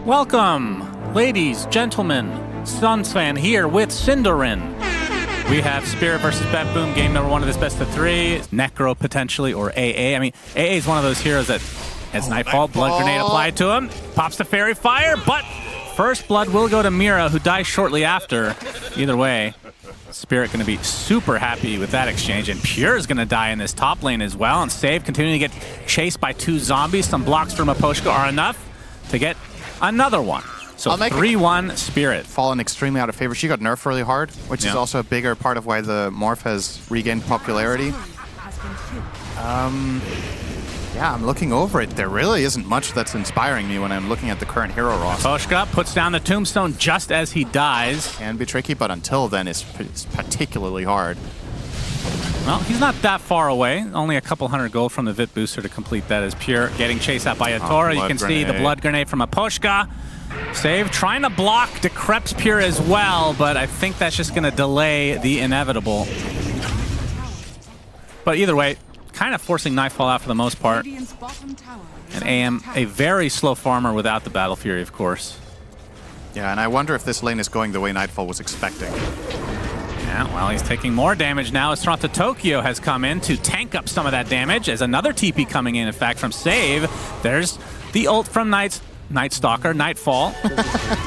Welcome, ladies, gentlemen. SUNSfan here with SyndereN. We have Spirit versus BetBoom, game number 1 of this best of 3. Necro potentially, or AA. I mean, AA is one of those heroes that has Nightfall, blood grenade applied to him. Pops the fairy fire, but first blood will go to Mira, who dies shortly after. Either way, Spirit going to be super happy with that exchange, and Pure is going to die in this top lane as well, and Save continuing to get chased by 2 zombies. Some blocks from Miposhka are enough to get another one. So 3-1 Spirit. Fallen extremely out of favor. She got nerfed really hard, which is also a bigger part of why the morph has regained popularity. Yeah, I'm looking over it. There really isn't much that's inspiring me when I'm looking at the current hero roster. Miposhka puts down the tombstone just as he dies. Can be tricky, but until then it's particularly hard. Well, he's not that far away. Only a couple hundred gold from the Vit booster to complete that as Pure getting chased out by Yatoro. You can see the blood grenade from Miposhka. Save trying to block, decreps Pure as well, but I think that's just going to delay the inevitable. But either way, kind of forcing Nightfall out for the most part. And AM, a very slow farmer without the Battle Fury, of course. Yeah, and I wonder if this lane is going the way Nightfall was expecting. Yeah, well, he's taking more damage now as Toronto Tokyo has come in to tank up some of that damage. As another TP coming in fact, from Save. There's the ult from Night Stalker, Nightfall.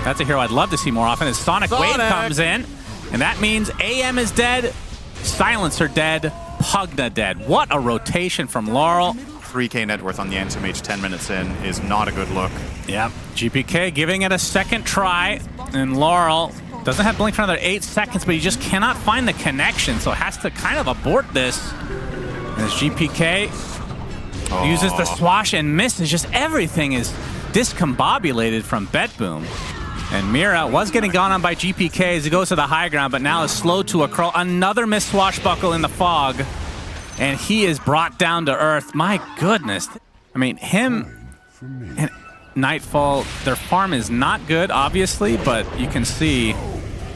That's a hero I'd love to see more often as Sonic Wave comes in. And that means AM is dead, Silencer dead, Pugna dead. What a rotation from Laurel. 3k net worth on the Anti Mage 10 minutes in is not a good look. Yep, GPK giving it a second try, and Laurel doesn't have Blink for another 8 seconds, but he just cannot find the connection, so has to kind of abort this. As GPK uses the swash and misses, just everything is discombobulated from BetBoom. And Mira was getting gone on by GPK as he goes to the high ground, but now is slow to a crawl. Another missed swashbuckle in the fog, and he is brought down to earth. My goodness. I mean, him and Nightfall, their farm is not good, obviously, but you can see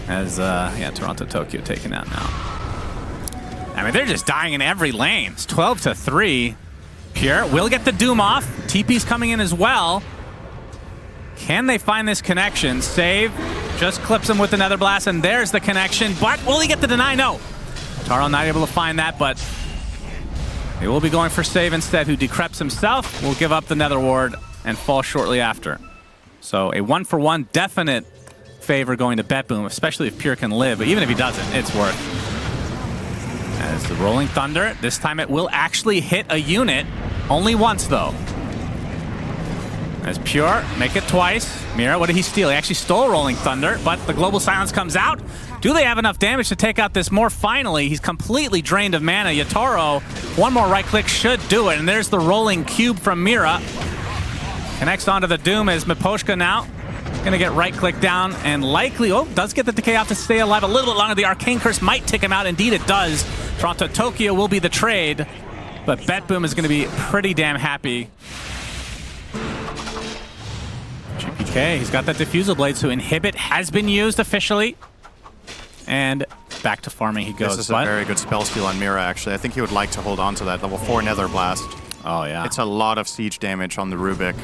as, yeah, Toronto Tokyo taken out now. I mean, they're just dying in every lane. It's 12-3. Pure will get the Doom off. TP's coming in as well. Can they find this connection? Save just clips him with another blast, and there's the connection. But will he get the deny? No. Taro not able to find that, but he will be going for Save instead, who decreps himself, will give up the Nether Ward and fall shortly after. So a 1-for-1 definite favor going to BetBoom, especially if Pure can live, but even if he doesn't, it's worth. As the Rolling Thunder, this time it will actually hit a unit, only once though. As Pure, make it twice. Mira, what did he steal? He actually stole Rolling Thunder, but the Global Silence comes out. Do they have enough damage to take out this Morph? Finally, he's completely drained of mana. Yatoro, one more right click should do it, and there's the Rolling Cube from Mira. Connects onto the Doom as Miposhka now gonna get right click down and likely, does get the decay off to stay alive a little bit longer. The Arcane Curse might tick him out. Indeed it does. Toronto Tokyo will be the trade, but BetBoom is gonna be pretty damn happy. GPK, he's got that Diffusal Blade, so Inhibit has been used officially. And back to farming he goes. This is a very good spell steal on Mira, actually. I think he would like to hold on to that level 4 Nether Blast. Oh, yeah. It's a lot of siege damage on the Rubik.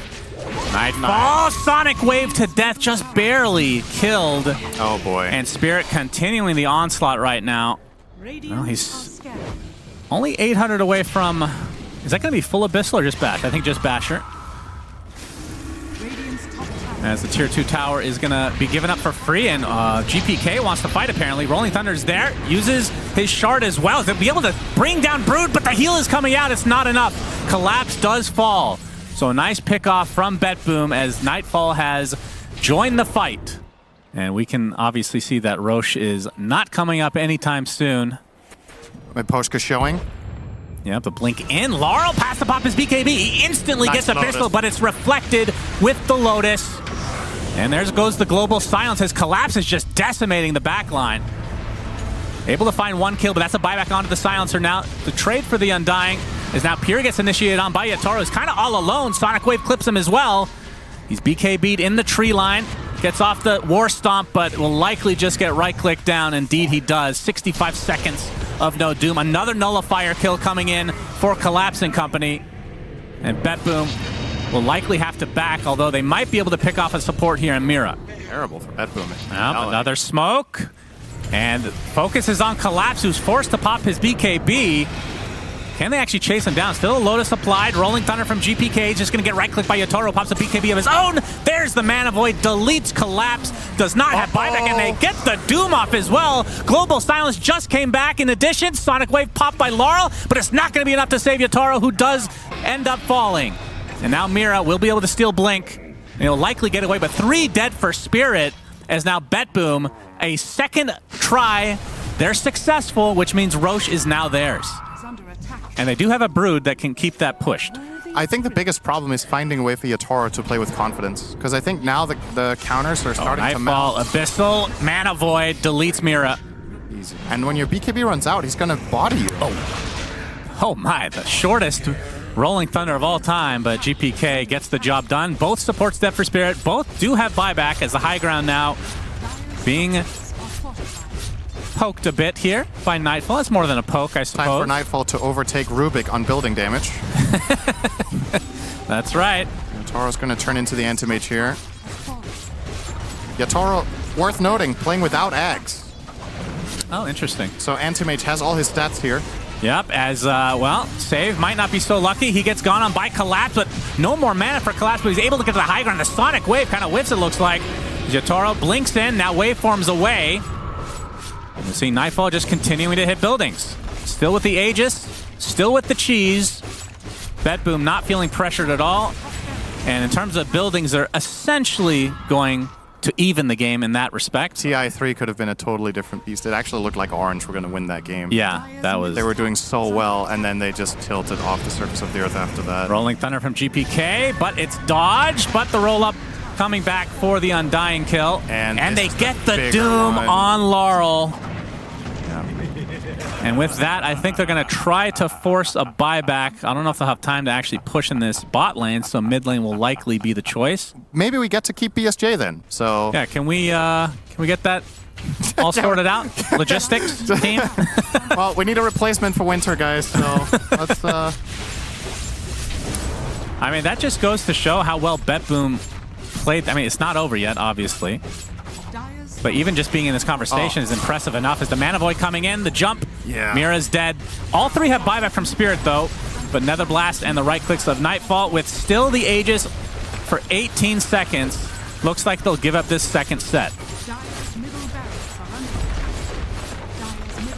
Nightfall, Sonic Wave to death, just barely killed. Oh, boy. And Spirit continuing the onslaught right now. Well, he's only 800 away from... Is that going to be full Abyssal or just Bash? I think just Basher. As the tier 2 tower is going to be given up for free, and GPK wants to fight apparently. Rolling Thunder's there, uses his shard as well to be able to bring down Brood, but the heal is coming out. It's not enough. Collapse does fall. So a nice pick off from BetBoom as Nightfall has joined the fight. And we can obviously see that Roche is not coming up anytime soon. Miposhka showing. Yep, the blink in. Laurel past the pop his BKB. He instantly gets a pistol, but it's reflected with the Lotus. And there goes the Global Silence. His Collapse is just decimating the backline. Able to find 1 kill, but that's a buyback onto the Silencer now. The trade for the Undying is now Pure gets initiated on by Yatoro. He's kind of all alone. Sonic Wave clips him as well. He's BKB'd in the tree line. Gets off the War Stomp, but will likely just get right-click down. Indeed, he does. 65 seconds of no Doom. Another Nullifier kill coming in for Collapse and company. And BetBoom will likely have to back, although they might be able to pick off a support here in Mira. Terrible for BetBoom. Yep, another smoke. And focus is on Collapse, who's forced to pop his BKB. Can they actually chase him down? Still a Lotus applied. Rolling Thunder from GPK. Just going to get right-clicked by Yotaro. Pops a BKB of his own. There's the Mana Void. Deletes Collapse. Does not have buyback, and they get the Doom off as well. Global Silence just came back. In addition, Sonic Wave popped by Laurel, but it's not going to be enough to save Yotaro, who does end up falling. And now Mira will be able to steal Blink. And he'll likely get away, but 3 dead for Spirit, as now BetBoom, a second try. They're successful, which means Roche is now theirs. And they do have a Brood that can keep that pushed. I think the biggest problem is finding a way for Yotaro to play with confidence. Because I think now the counters are starting to Nightfall, mount. Abyssal, Mana Void, deletes Mira. Easy. And when your BKB runs out, he's going to body you. Oh my, the shortest Rolling Thunder of all time, but GPK gets the job done. Both supports dead for Spirit. Both do have buyback, as the high ground now being poked a bit here by Nightfall. It's more than a poke, I suppose. Time for Nightfall to overtake Rubik on building damage. That's right. Yotaro's going to turn into the Anti-Mage here. Yotaro, worth noting, playing without Ags. Oh, interesting. So Anti-Mage has all his stats here. Yep, as, well, Save might not be so lucky. He gets gone on by Collapse, but no more mana for Collapse, but he's able to get to the high ground. The Sonic Wave kind of whiffs, it looks like. Yotaro blinks in, now waveforms away. You see Nightfall just continuing to hit buildings. Still with the Aegis, still with the cheese. BetBoom not feeling pressured at all. And in terms of buildings, they're essentially going to even the game in that respect. TI3 could have been a totally different beast. It actually looked like Orange were going to win that game. Yeah, that was... They were doing so well, and then they just tilted off the surface of the earth after that. Rolling Thunder from GPK, but it's dodged, but the roll-up coming back for the Undying kill. And they get the Doom on Laurel. And with that, I think they're going to try to force a buyback. I don't know if they'll have time to actually push in this bot lane, so mid lane will likely be the choice. Maybe we get to keep BSJ then. So yeah, can we get that all sorted out? Logistics team. Well, we need a replacement for Winter, guys. So let's. I mean, that just goes to show how well BetBoom played. I mean, it's not over yet, obviously. But even just being in this conversation is impressive enough. As the Mana Void coming in, the jump, Mira's dead. All 3 have buyback from Spirit, though. But Nether Blast and the right clicks of Nightfall with still the Aegis for 18 seconds. Looks like they'll give up this second set.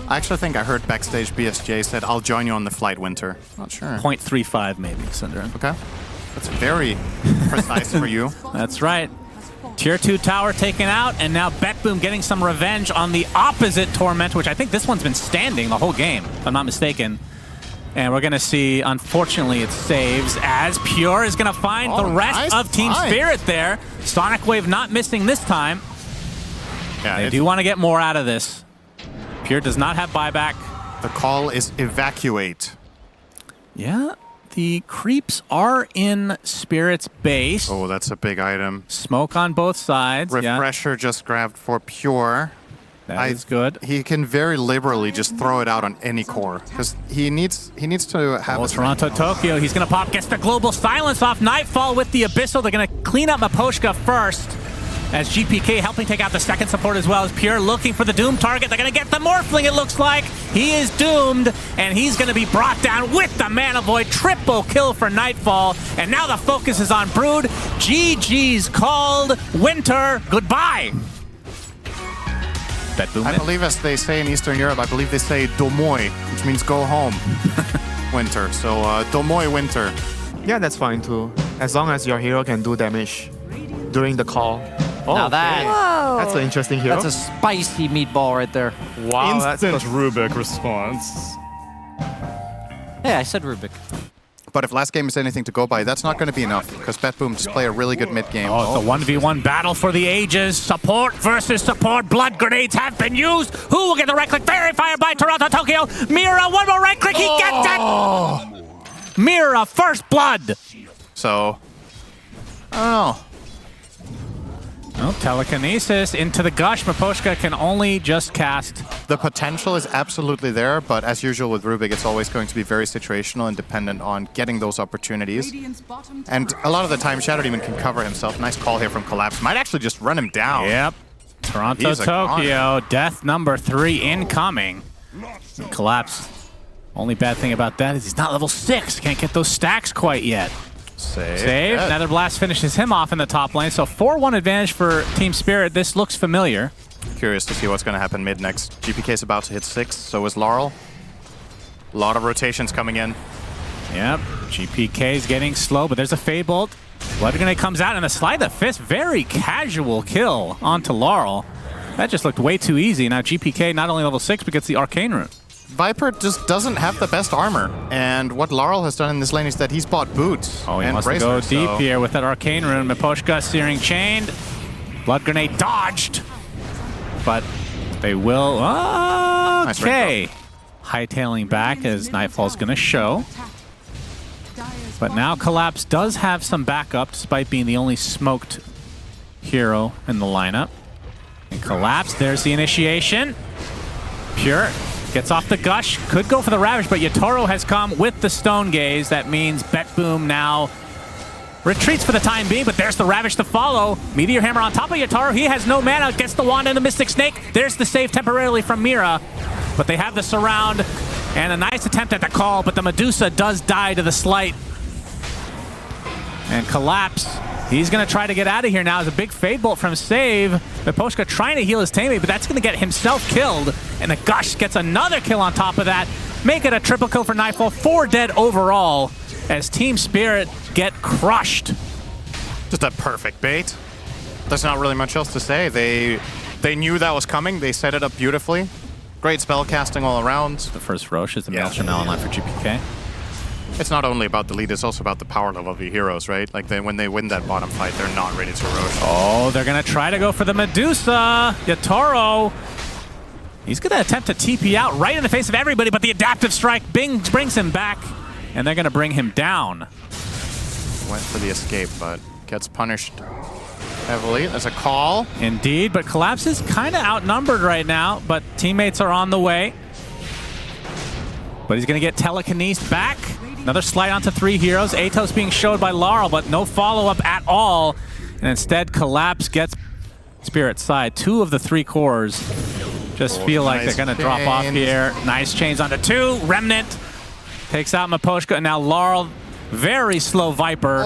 I actually think I heard backstage BSJ said, "I'll join you on the flight, Winter." Not sure. 0.35 maybe, SyndereN. Okay. That's very precise for you. That's right. Tier 2 tower taken out, and now BetBoom getting some revenge on the opposite Torment, which I think this one's been standing the whole game, if I'm not mistaken. And we're going to see, unfortunately, it saves, as Pure is going to find the rest of Team Spirit there. Sonic Wave not missing this time. Yeah, they do want to get more out of this. Pure does not have buyback. The call is evacuate. Yeah. The creeps are in Spirit's base. Oh, that's a big item. Smoke on both sides. Refresher just grabbed for Pure. That is good. He can very liberally just throw it out on any core because he needs to have. Oh, Toronto Tokyo. He's gonna pop. Gets the Global Silence off. Nightfall with the Abyssal. They're gonna clean up Maposhka first. As GPK helping take out the second support as well as Pure looking for the Doom target. They're going to get the Morphling, it looks like. He is doomed, and he's going to be brought down with the Mana Void. Triple kill for Nightfall, and now the focus is on Brood. GG's called. Winter, goodbye. BetBoom. I believe, as they say in Eastern Europe, I believe they say Domoi, which means go home. Winter. So Domoi Winter. Yeah, that's fine too. As long as your hero can do damage during the call. Oh, now that's an interesting hero. That's a spicy meatball right there. Wow, instant Rubik response. Yeah, I said Rubik. But if last game is anything to go by, that's not going to be enough because BetBoom just play a really good mid game. Oh, it's a 1v1 battle for the ages. Support versus support. Blood grenades have been used. Who will get the right click? Fairy fire by Toronto Tokyo. Mira, one more right click. He gets it. Mira, first blood. So, I don't know. Oh, telekinesis into the gush. Miposhka can only just cast. The potential is absolutely there, but as usual with Rubik, it's always going to be very situational and dependent on getting those opportunities. And a lot of the time, Shadow Demon can cover himself. Nice call here from Collapse. Might actually just run him down. Yep. Toronto, Tokyo, death number 3 incoming. Collapse. Only bad thing about that is he's not level 6. Can't get those stacks quite yet. Save. Yeah. Nether Blast finishes him off in the top lane. So 4-1 advantage for Team Spirit. This looks familiar. Curious to see what's going to happen mid next. GPK is about to hit 6, so is Laurel. A lot of rotations coming in. Yep. GPK is getting slow, but there's a Fade Bolt. Blood Grenade comes out and a Slide the Fist. Very casual kill onto Laurel. That just looked way too easy. Now GPK not only level 6, but gets the Arcane Rune. Viper just doesn't have the best armor, and what Laurel has done in this lane is that he's bought boots. Oh, he and wants to go deep here with that Arcane Rune. Miposhka, Searing Chained. Blood Grenade dodged, but they will... Okay. Hightailing back as Nightfall's going to show. But now Collapse does have some backup, despite being the only smoked hero in the lineup. And Collapse, there's the initiation. Pure gets off the gush, could go for the Ravage, but Yatoro has come with the Stone Gaze. That means BetBoom now retreats for the time being, but there's the Ravage to follow. Meteor Hammer on top of Yatoro. He has no mana, gets the Wand and the Mystic Snake. There's the save temporarily from Mira, but they have the surround and a nice attempt at the call, but the Medusa does die to the Slight. And Collapse, he's going to try to get out of here now as a big Fade Bolt from Save. Miposhka trying to heal his teammate, but that's going to get himself killed. And the Gush gets another kill on top of that. Make it a triple kill for Nightfall. 4 dead overall as Team Spirit get crushed. Just a perfect bait. There's not really much else to say. They knew that was coming. They set it up beautifully. Great spell casting all around. The first Roche is the Maelstrom now online for GPK. It's not only about the lead, it's also about the power level of your heroes, right? Like, when they win that bottom fight, they're not ready to Roche. Oh, they're going to try to go for the Medusa. Yatoro. He's going to attempt to TP out right in the face of everybody, but the Adaptive Strike brings him back, and they're going to bring him down. Went for the escape, but gets punished heavily. There's a call. Indeed, but Collapse is kind of outnumbered right now, but teammates are on the way. But he's going to get telekinesed back. Another slide onto 3 heroes. Atos being showed by Laurel, but no follow-up at all. And instead, Collapse gets Spirit's side. 2 of the 3 cores just feel like they're going to drop off here. Nice chains onto 2. Remnant takes out Miposhka. And now Laurel, very slow Viper.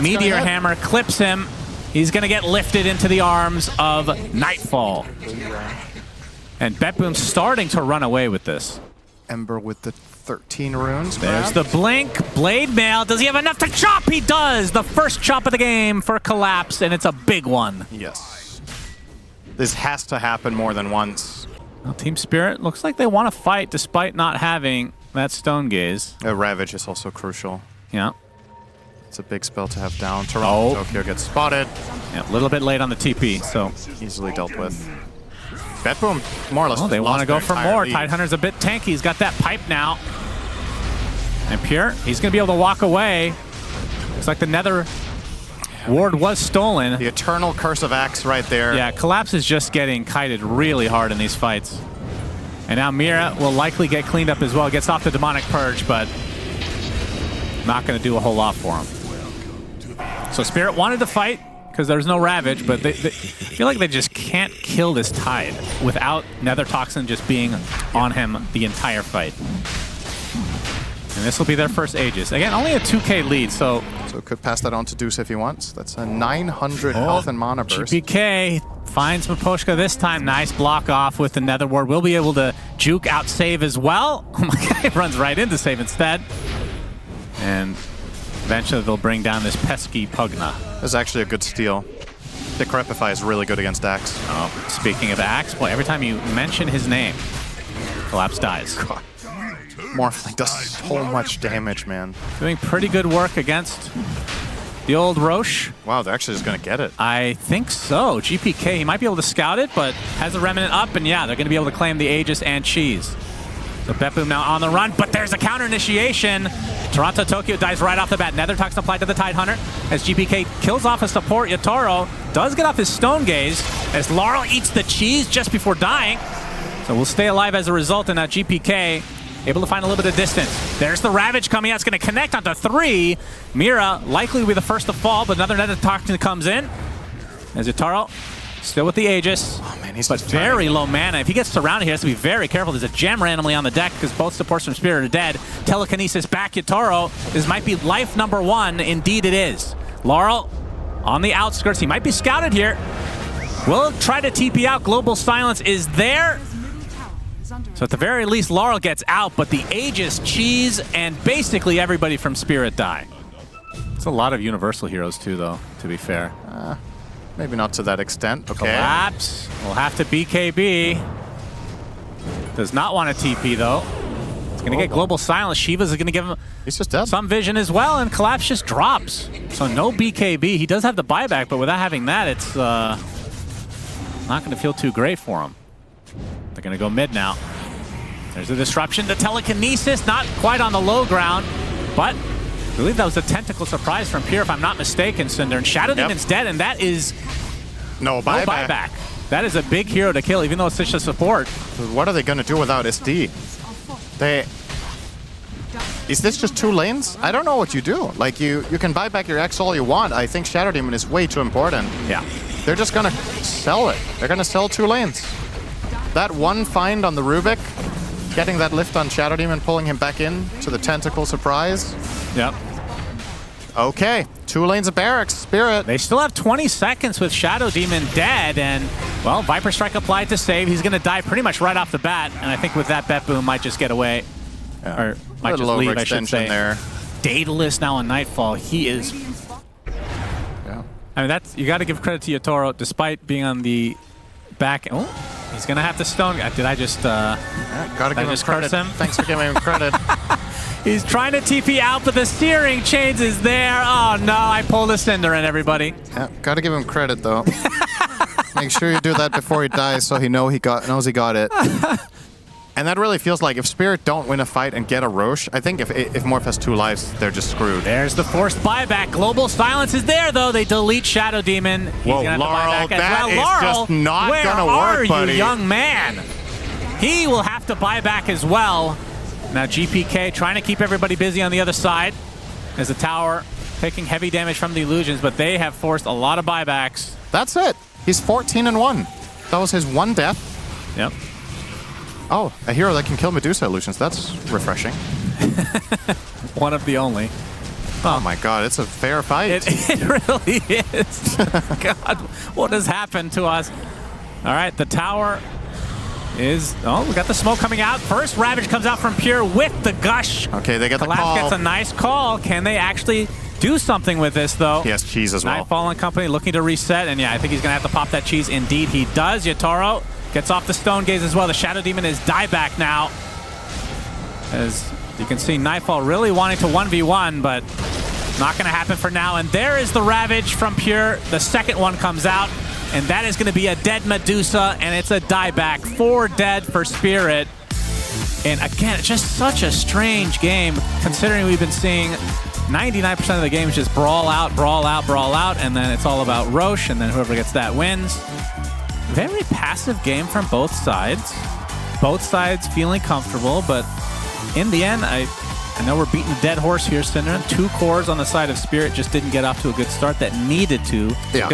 Meteor Hammer clips him. He's going to get lifted into the arms of Nightfall. And BetBoom's starting to run away with this. Ember with the 13 runes. There's the blink. Blade Mail. Does he have enough to chop? He does. The first chop of the game for Collapse, and it's a big one. Yes. This has to happen more than once. Well, Team Spirit looks like they want to fight despite not having that Stone Gaze. Ravage is also crucial. Yeah. It's a big spell to have down. Toronto, Tokyo gets spotted. Yeah, a little bit late on the TP, so easily dealt with. BetBoom, more or less. Oh, they want to go for more. Lead. Tidehunter's a bit tanky. He's got that pipe now. And Pure, he's going to be able to walk away. Looks like the Nether Ward was stolen. The eternal curse of Axe right there. Yeah, Collapse is just getting kited really hard in these fights. And now Mira will likely get cleaned up as well. Gets off the Demonic Purge, but not going to do a whole lot for him. So Spirit wanted to fight because there's no Ravage, but they feel like they just can't kill this Tide without Nether Toxin just being on him the entire fight. And this will be their first Aegis. Again, only a 2k lead, so could pass that on to Deuce if he wants. That's a 900 health and mana burst. GPK finds Miposhka this time. Nice block off with the Nether Ward. We'll be able to juke out save as well. Oh my god, it runs right into save instead. And eventually they'll bring down this pesky Pugna. This is actually a good steal. Decrepify is really good against Axe. Oh, speaking of Axe, boy, every time you mention his name, Collapse dies. God. Morphling does so much damage, man. Doing pretty good work against the old Roche. Wow, they're actually just going to get it. I think so. GPK, he might be able to scout it, but has the Remnant up, and yeah, they're going to be able to claim the Aegis and Cheese. So BetBoom now on the run, but there's a counter initiation. Toronto Tokyo dies right off the bat. Nether Toxin applied to the Tidehunter as GPK kills off a support. Yatoro does get off his Stone Gaze as Laurel eats the cheese just before dying. So we'll stay alive as a result, and now GPK able to find a little bit of distance. There's the Ravage coming out. It's going to connect onto 3. Mira likely will be the first to fall, but another Nether Toxin comes in. As Yatoro still with the Aegis. Oh man, he's but very low mana. If he gets surrounded, he has to be very careful. There's a gem randomly on the deck because both supports from Spirit are dead. Telekinesis back Yatoro. This might be life number 1. Indeed it is. Laurel on the outskirts. He might be scouted here. Will try to TP out. Global Silence is there. So at the very least, Laurel gets out, but the Aegis, Cheese, and basically everybody from Spirit die. It's a lot of Universal heroes too, though, to be fair. Maybe not to that extent. Okay. Collapse will have to BKB. Does not want a TP, though. It's going to get Global Silence. Shiva's is going to give him He's just dead. some vision as well, and Collapse just drops. So no BKB. He does have the buyback, but without having that, it's not going to feel too great for him. They're going to go mid now. There's a disruption. The Telekinesis, not quite on the low ground, but I believe that was a tentacle surprise from Pure, if I'm not mistaken, Cinder. And Shadow Demon's dead, and that is no buyback. That is a big hero to kill, even though it's such a support. What are they going to do without SD? Is this just 2 lanes? I don't know what you do. Like, you can buy back your X all you want. I think Shadow Demon is way too important. Yeah. They're just going to sell it. They're going to sell 2 lanes. That one find on the Rubik, getting that lift on Shadow Demon, pulling him back in to the tentacle surprise. Yep. Okay, 2 lanes of barracks, Spirit. They still have 20 seconds with Shadow Demon dead, and, well, Viper Strike applied to save. He's going to die pretty much right off the bat, and I think with that, BetBoom might just get away. Yeah. Or might just leave, I should say. There. Daedalus now on Nightfall. He is... Yeah. I mean, that's, you got to give credit to Yatoro, despite being on the back... Oh, he's going to have to stone... Did I just... Gotta give him just credit. curse him? Thanks for giving him credit. He's trying to TP out, but the Searing Chains is there. Oh no, I pulled a SyndereN, everybody. Yeah, gotta give him credit though. Make sure you do that before he dies so he knows he got it. And that really feels like if Spirit don't win a fight and get a Roche, I think if Morph has 2 lives, they're just screwed. There's the forced buyback. Global Silence is there, though. They delete Shadow Demon. He's Whoa, gonna have to Laurel, buy back as that well. is Laurel, just not gonna where work, are buddy. you, young man? He will have to buy back as well. Now GPK trying to keep everybody busy on the other side as the tower taking heavy damage from the illusions, but they have forced a lot of buybacks. That's it. He's 14-1. That was his 1 death. Yep. Oh, a hero that can kill Medusa illusions. That's refreshing. One of the only. Oh my god, it's a fair fight. It really is. God, what has happened to us? All right, the tower is... Oh, we got the smoke coming out. First, Ravage comes out from Pure with the Gush. Okay, they get the Collapse call. gets a nice call. Can they actually do something with this, though? He has cheese as well. Nightfall and company looking to reset, and yeah, I think he's going to have to pop that cheese. Indeed, he does. Yatoro gets off the Stone Gaze as well. The Shadow Demon is dieback now. As you can see, Nightfall really wanting to 1v1, but not going to happen for now. And there is the Ravage from Pure. The second one comes out, and that is going to be a dead Medusa, and it's a dieback. 4 dead for Spirit. And again, it's just such a strange game, considering we've been seeing 99% of the games just brawl out, brawl out, brawl out, and then it's all about Roche, and then whoever gets that wins. Very passive game from both sides. Both sides feeling comfortable, but in the end, I know we're beating a dead horse here, SyndereN. 2 cores on the side of Spirit just didn't get off to a good start that needed to. Yeah.